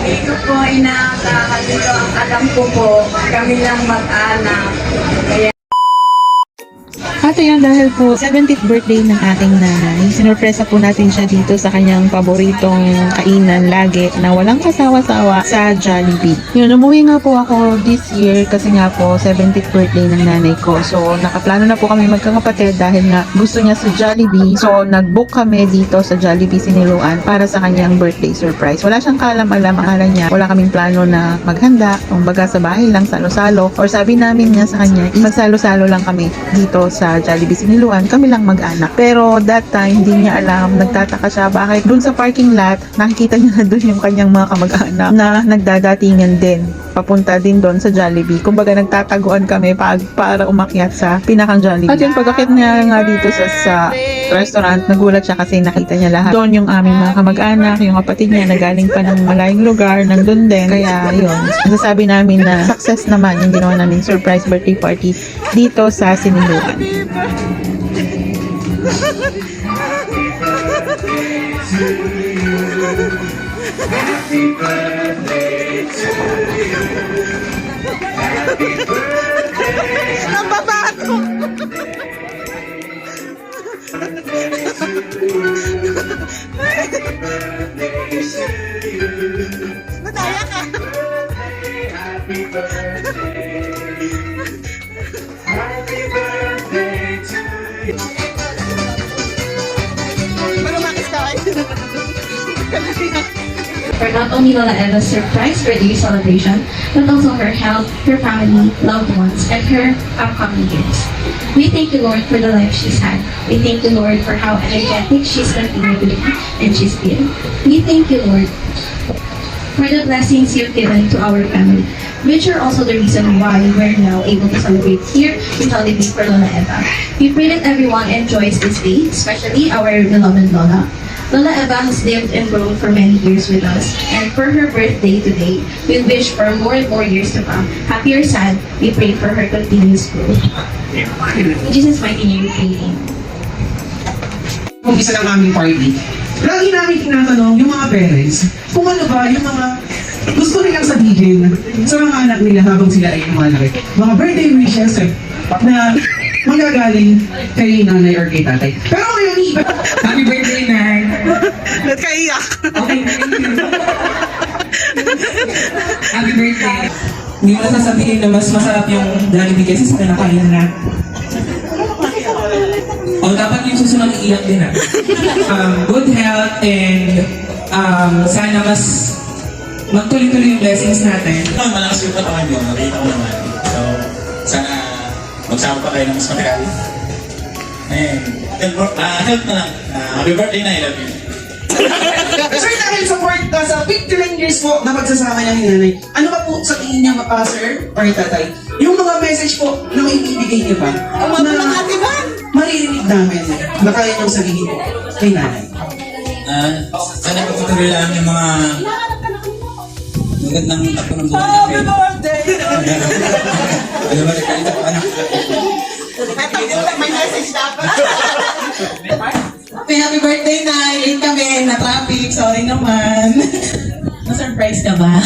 Dito po ay nakakadito ang alam ko po, kami lang mag-anak. Kaya At ayan, dahil po 70th birthday ng ating nanay, sinurpresa po natin siya dito sa kanyang paboritong kainan lagi na walang kasawa-sawa sa Jollibee. Yun, umuwi nga po ako this year kasi nga po 70th birthday ng nanay ko. So, nakaplano na po kami magkakapatid dahil nga gusto niya sa Jollibee. So, nag-book kami dito sa Jollibee Siniluan para sa kanyang birthday surprise. Wala siyang kaalam-alam, akala niya wala kaming plano na maghanda. Kumbaga sa bahay lang, salo-salo. Or sabi namin niya sa kanya, magsalo-salo lang kami dito sa Jollibee Siniluan, kami lang mag-anak. Pero that time, hindi niya alam, nagtataka siya bakit dun sa parking lot, nakikita niya na dun yung kanyang mga kamag-anak na nagdadatingan din. Papunta din doon sa Jollibee. Kumbaga nagtataguan kami para umakyat sa pinakang Jollibee. At yung pag-akyat niya nga dito sa restaurant, nagulat siya kasi nakita niya lahat. Doon yung aming mga kamag-anak, yung kapatid niya na galing pa ng malayong lugar, nandun din. Kaya yun, nasasabi namin na success naman yung ginawa namin surprise birthday party dito sa Siniluan. Happy birthday to you. Happy birthday. Nababato! Madaya ka! Happy birthday. Happy birthday to you. Marumakis ka For not only Lola Eva's surprise birthday celebration, but also her health, her family, loved ones, and her upcoming years. We thank you, Lord, for the life she's had. We thank you, Lord, for how energetic she's continued to be and she's been. We thank you, Lord, for the blessings you've given to our family, which are also the reason why we're now able to celebrate here in Jollibee for Lola Eva. We pray that everyone enjoys this day, especially our beloved Lola. Lola Eva has lived and grown for many years with us, and for her birthday today, we wish for more and more years to come. Happy or sad, we pray for her continuous growth. In Jesus' mighty name we pray. Kung isa ng aming party, lagi namin tinatanong yung mga parents kung ano ba yung mga gusto nilang sabihin sa mga anak nila habang sila ay lumalaki. Mga birthday wishes na magagaling kay nanay or kay tatay. Pero ngayon, iba. Happy birthday, Nay! Ba't ka iyak? Okay, thank you. Happy birthday. Hindi mo sasabihin na mas masarap yung Jollibee kasi sa kinakain na. O dapat yung susunod iiyak din good health and sana mas magtuloy-tuloy yung blessings natin. Malakas yung katawan nyo, nakita ko naman. So, sana magsama pa kayo ng mas matagal. And, health na lang. Happy birthday na, I love you. Sir, dahil sa 59 years po na magsasama niya ni nanay, ano ba po sa tingin niya, sir or tatay? Yung mga message po na maibibigay niyo pa na maririnig namin na kaya niyong sabihin po kay nanay. Sana pagpatuloy lang yung mga magandang takbo ng buhay namin. Happy birthday! Ano ba, nagkalita pa na? May message dapat. Happy birthday, Nay! Late kami, na traffic, sorry naman. Na-surprise ka ba?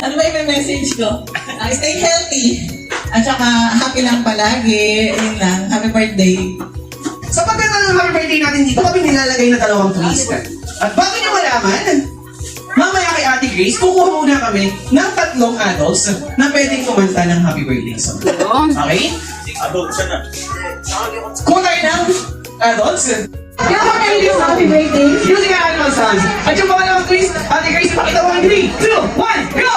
Ano ba yung message ko? Stay healthy. At saka happy lang palagi. Yun lang, happy birthday. Sa pagkakala ng happy birthday natin dito, kami nilalagay na dalawang twist. At bago niyo malaman, mamaya kay Ate Grace, kukuha muna kami ng 3 adults na pwedeng kumanta ng happy birthday song. Okay? Adult siya na. Kuha tayo ng adults. Kaya kung kayo sa happy birthday, using our animal songs. At yung pangalawang twist, Ate Grace, pakita mo ng 3, 2, 1, go!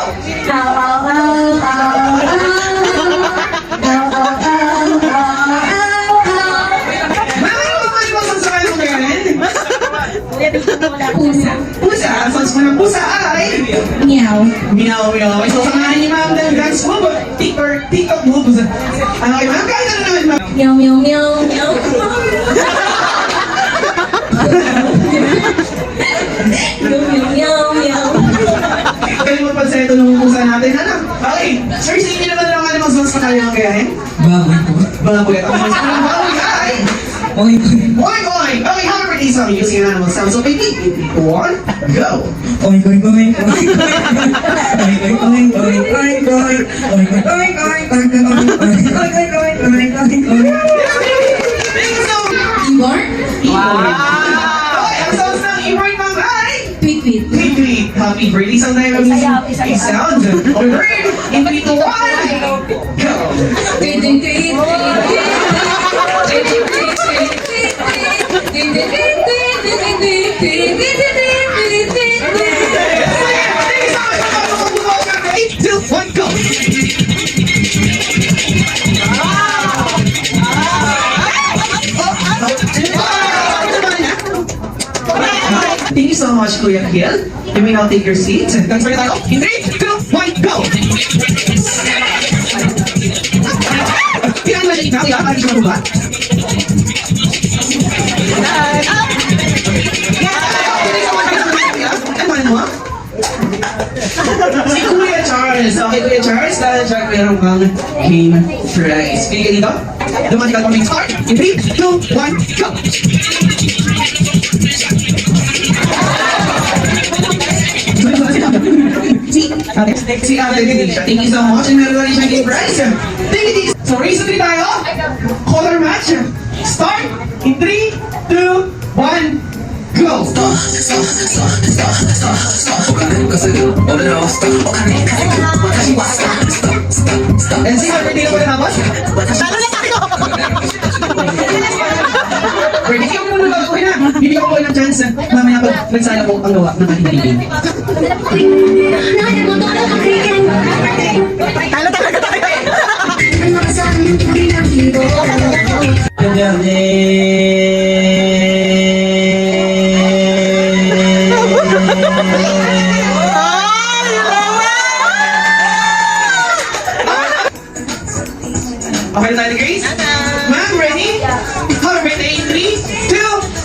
Pusa, ang songs mo ng pusa ay Meow. Meow, meow. So, samahan niyo ma'am ng dance move, TikTok moves. Ano kayo ma'am? Kahit ano naman ma'am. Meow, meow, meow, meow. Meow, meow, meow, meow. Kayo magpanseto ng pusa natin, ano? Okay, sir, sa inyo naman lang ano mga songs na kaya ng gayahin? Baboy po. Baboy. At ang mga songs baboy ay... Oy, Oy, oy! Okay, happy birthday sa amin using an animal sound. So, baby, 1, go! oy, oy, oy, oy. Igor? Okay, ang sounds ng Ibor Ma'am ay Tweet, tweet. Tweet Tweet. Happy birthday sound tayo. Sound. Alright. In 3, 2, 1. Go. Tweet, tweet, tweet, Three, two, one, go. Thank you so much, Kuya Gil. You may now take your seat. Thanks for your time. In 3, 2, 1, go! Kailangan ba siya ikaw? Kailangan ba siya ba? Si Kuya Charles. Okay, Kuya Charles. Dahil siya meron kang game prize. Pili ka dito. Dumati ka kami. Start. In 3, 2, 1, go! Si Ate Denisha. Thank you so much. And meron rin siyang game prize. Thank you. So, race na tayo. Color match. Start. In 3, 2, 1, go! And sing ang birthday na po natapos? Birthday ko muna bago na. Bibigyan ko po ng chance. Mamaya pag nagsala po ang gawa ng ating bibig. Okay na tayo guys? Ma'am, ready? Happy birthday in 3, 2,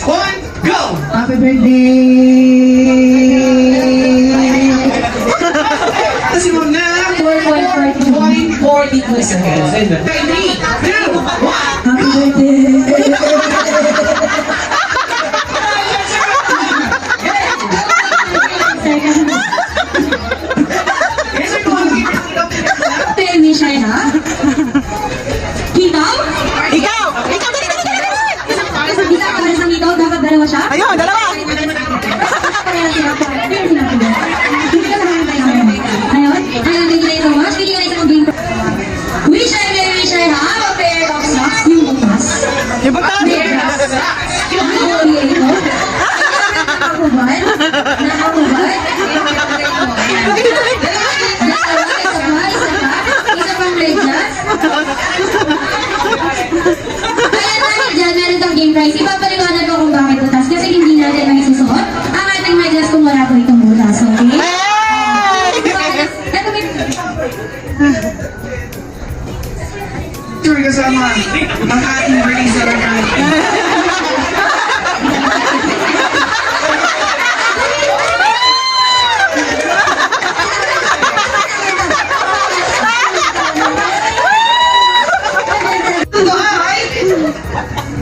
1, go! Happy birthday! Kasi mo na 1.42 seconds. And 3, 2, 1, Happy birthday! yes, sir, kung ano yung Tell me, Shai, ha? Ikaw? Ikaw! Isa para sa ikaw, dapat dalawa siya? Ayun, dalawa! Kaya sinabi. Hindi ka naman tayo. Ayun, thank you so much. Bigyan ka na isang game. Wish I may wish I have a pair of socks. Yung butas. Yung butas! Pair of socks. Yung huli ito. Nakakubad. Nakakubad. Isa pang redyas. Kaya namin dyan, meron itong game prize. Ipapaliwanag ko kung bakit butas. Kasi hindi natin ang isusuot ang ating medyas kung wala po itong butas. Okay? Ito may... sure kasama ang ating birthday celebration.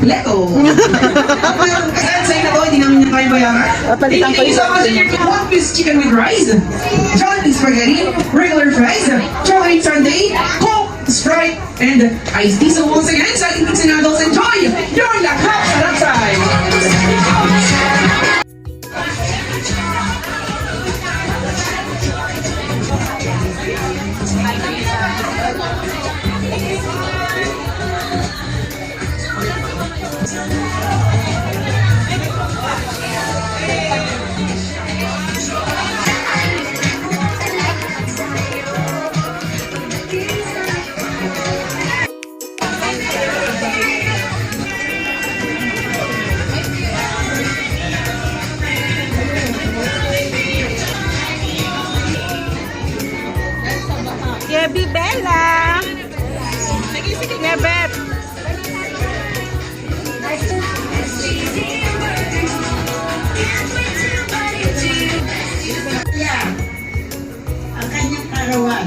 Leto! Kasi sa'yo na to, hindi namin yung kaya bayaran. Papalitan ko Thank you so much. One-piece chicken with rice, Jollibee spaghetti, regular fries, chocolate sundae, Coke, Sprite, and iced tea. So once again, sa ating kids and adults, enjoy your lahat sarap time! Yebi Bella! Yebet! Ang kanyang karawan.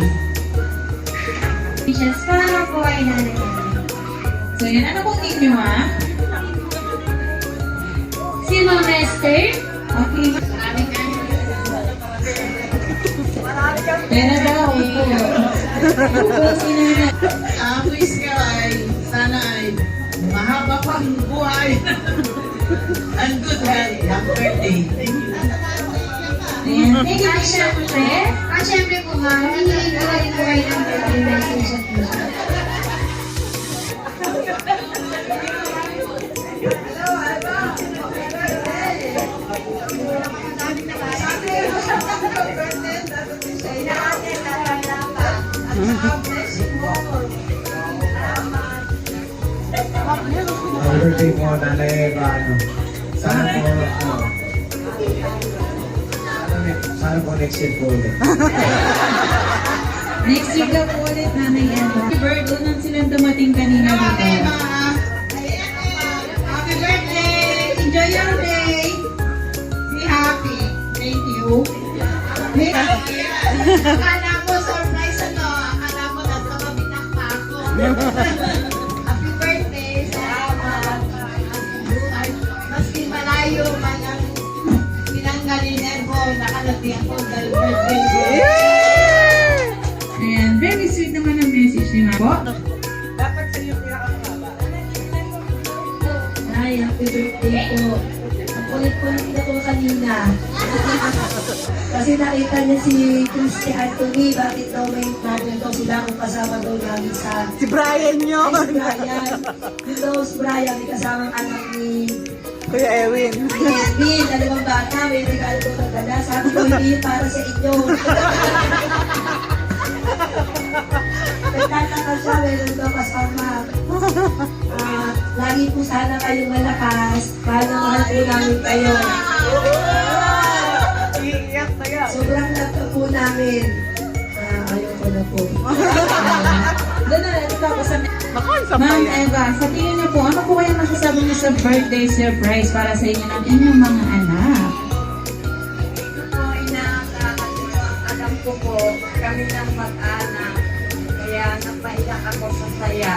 Wishes para po ay nanay. So yan, ano pong name nyo ha? Si Ma'am Esther. Okay. Pera daw po. Wish ko ay sana ay mahaba pang buhay and good health. Happy birthday. Thank you. Thank you, syempre. At syempre po ma'am, hinihingi ko rin po kayo ng birthday message at t-shirt. Happy birthday po, Nanay Eva. Sana po next year po ulit. Next week na po ulit, Nanay Eva. Happy birthday nang silang dumating kanina dito. Happy birthday! Enjoy your day! Be happy. Thank you. Akala mo surprise ano, akala mo nagkamabitak pa ako. Happy birthday, salamat. Maski malayo man ang pinanggalingan mo, nakarating ako dahil birthday ko. And very sweet naman ang message niyo nga po. Ay, happy birthday po. Ang kulit-kulit na po kanina. Kasi nakita niya si Christy Anthony, bakit daw may problem daw sila kung kasama daw namin sa... Si Brian yun! Ay, si Brian. Yun daw si Brian, may kasamang anak ni Kuya Erwin. Edwin, dalawang bata, may regalo ko nagdala. Sabi ko, hindi yun para sa inyo. Nagtataka siya, meron daw kasama. Lagi po sana kayong malakas. Mahal po namin kayo. Sobrang love po namin. Ayoko na po. Doon na natin tapos sa... Ma'am Eva, sa tingin niyo po, ano po kaya masasabi niyo sa birthday surprise para sa inyo ng inyong mga anak? Po, alam ko po, kami ng mag-anak. Kaya napaiyak ako sa saya.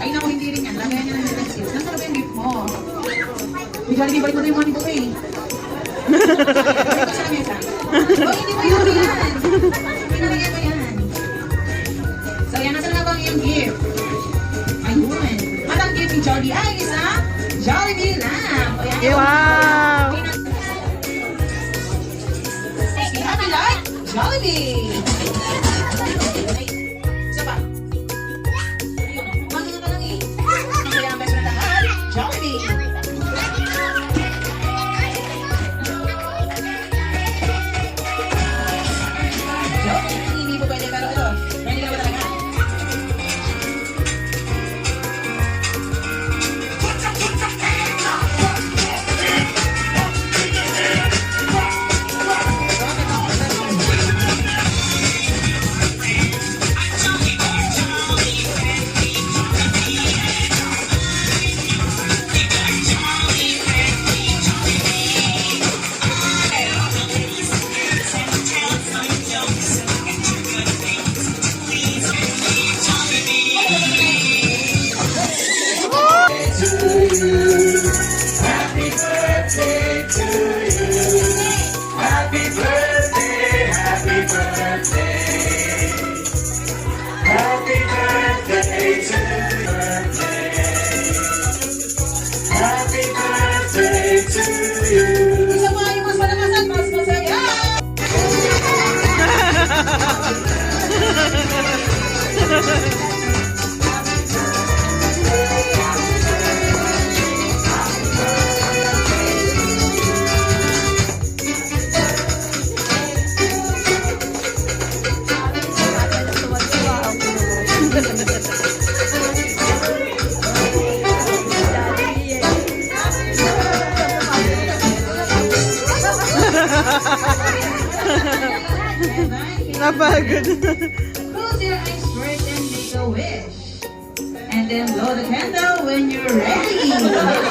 Ay naku, hindi rin yan. Lagayan niya ng little sis. Nasaan ba yung gift mo? Ibalik mo na yung money ko eh. Sa mesa. Oh, hindi mo yun yan. Pinalagyan mo yan. So yan, nasaan na ba yung gift? Ayun. At ang gift ni Jolly ay isa Jollibee lamp. Ayan. Wow! Si Happy Light Jollibee. Isa pa. Ayun. Mga ka lang eh. Kaya ang best friend lahat, Jollibee. Hindi po pwede pero ito. Ready ka ba talaga? Happy birthday to you. Happy birthday to you. Isa mga yung mas malamasan, mas masaya! Napagod. Close your eyes first and make a wish. And then blow the candle when you're ready.